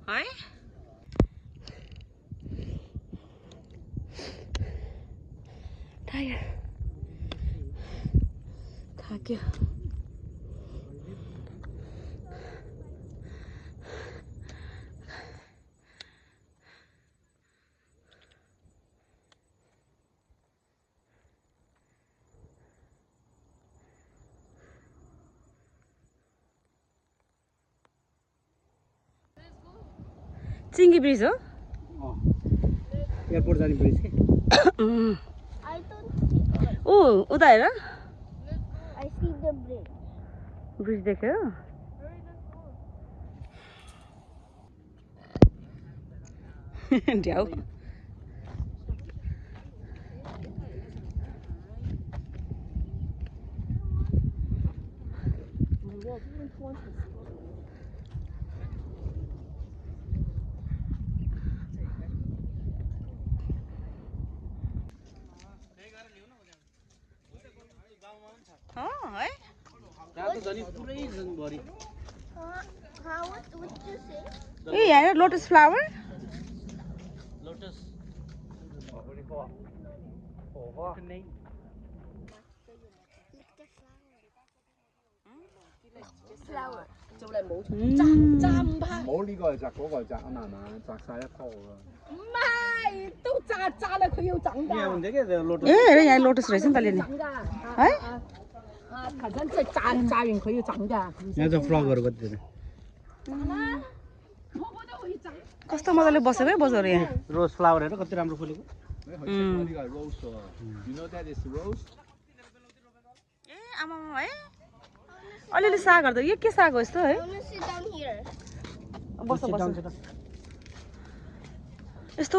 है टायर थाक्यो चिंगी ब्रिज हो एयरपोर्ट जाने ब्रिज के ओ उता हेर I see the bridge. Bridge देख्यो ढ्याउ है What would you say? ए यहाँ लोटस फ्लावर लोटस Flower. 做嚟冇嗯浸拍，冇呢個係摘嗰個係摘啊嘛，摘晒一棵㗎。唔係都炸啦，佢要整㗎。 यहाँ हुन्छ क्या लोटस ए हेर यहाँ लोटस रहेछ नि त लिने 整㗎。है頭先即係炸完佢要整㗎。 यहाँ चाहिँ फ्लगहरू कति धेरै कस्तो मजाले बसेको है बजारहरू यहाँ रोज फ्लावर हेर कति राम्रो फुलेको 呢個係 rose 喎。You know that is rose？ ए आमामा है अलिअलि सागहरू त यो के साग हो यस्तो है I want to sit down here. बस बस यस्तो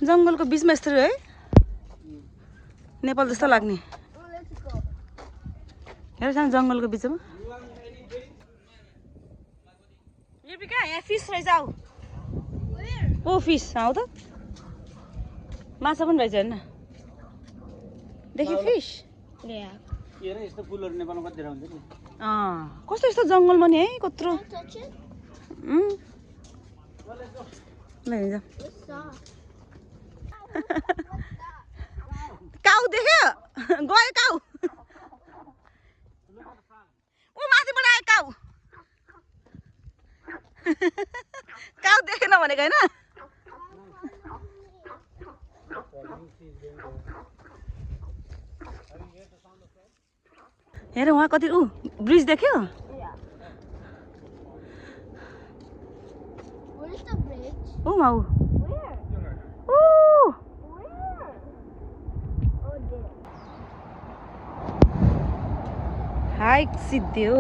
जङ्गलको बिचमा यस्तो है नेपाल जस्तो लाग्ने Oh, let's go. हेर सानो जङ्गलको बिचमा यो बिका यहाँ फिस रहेछ आऊ Where? ओ फिस आऊ त माछा पनि रहेछ हेर्न देखि फिस Yeah. हेर यस्तो फुलहरू नेपालमा कति धेरै हुन्छ नि कस्तो यस्तो जङ्गलमा नि है कत्रो Can I touch it? ल हिँड्छ What's that? काउ देख्यो गयो काउ ऊ माथिबाट आयो काउ काउ देखेन भनेको होइन हेर उहाँ कति ऊ ब्रिज देख्यो Where is the bridge? ऊ माउ Where? ऊ Where? Oh, there. हाइक सिद्धियो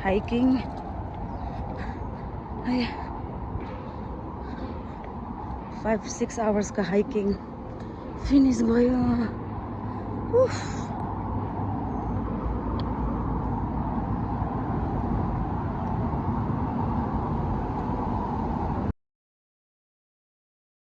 हाइकिङ 5-6 आवर्सको हाइकिङ फिनिस भयो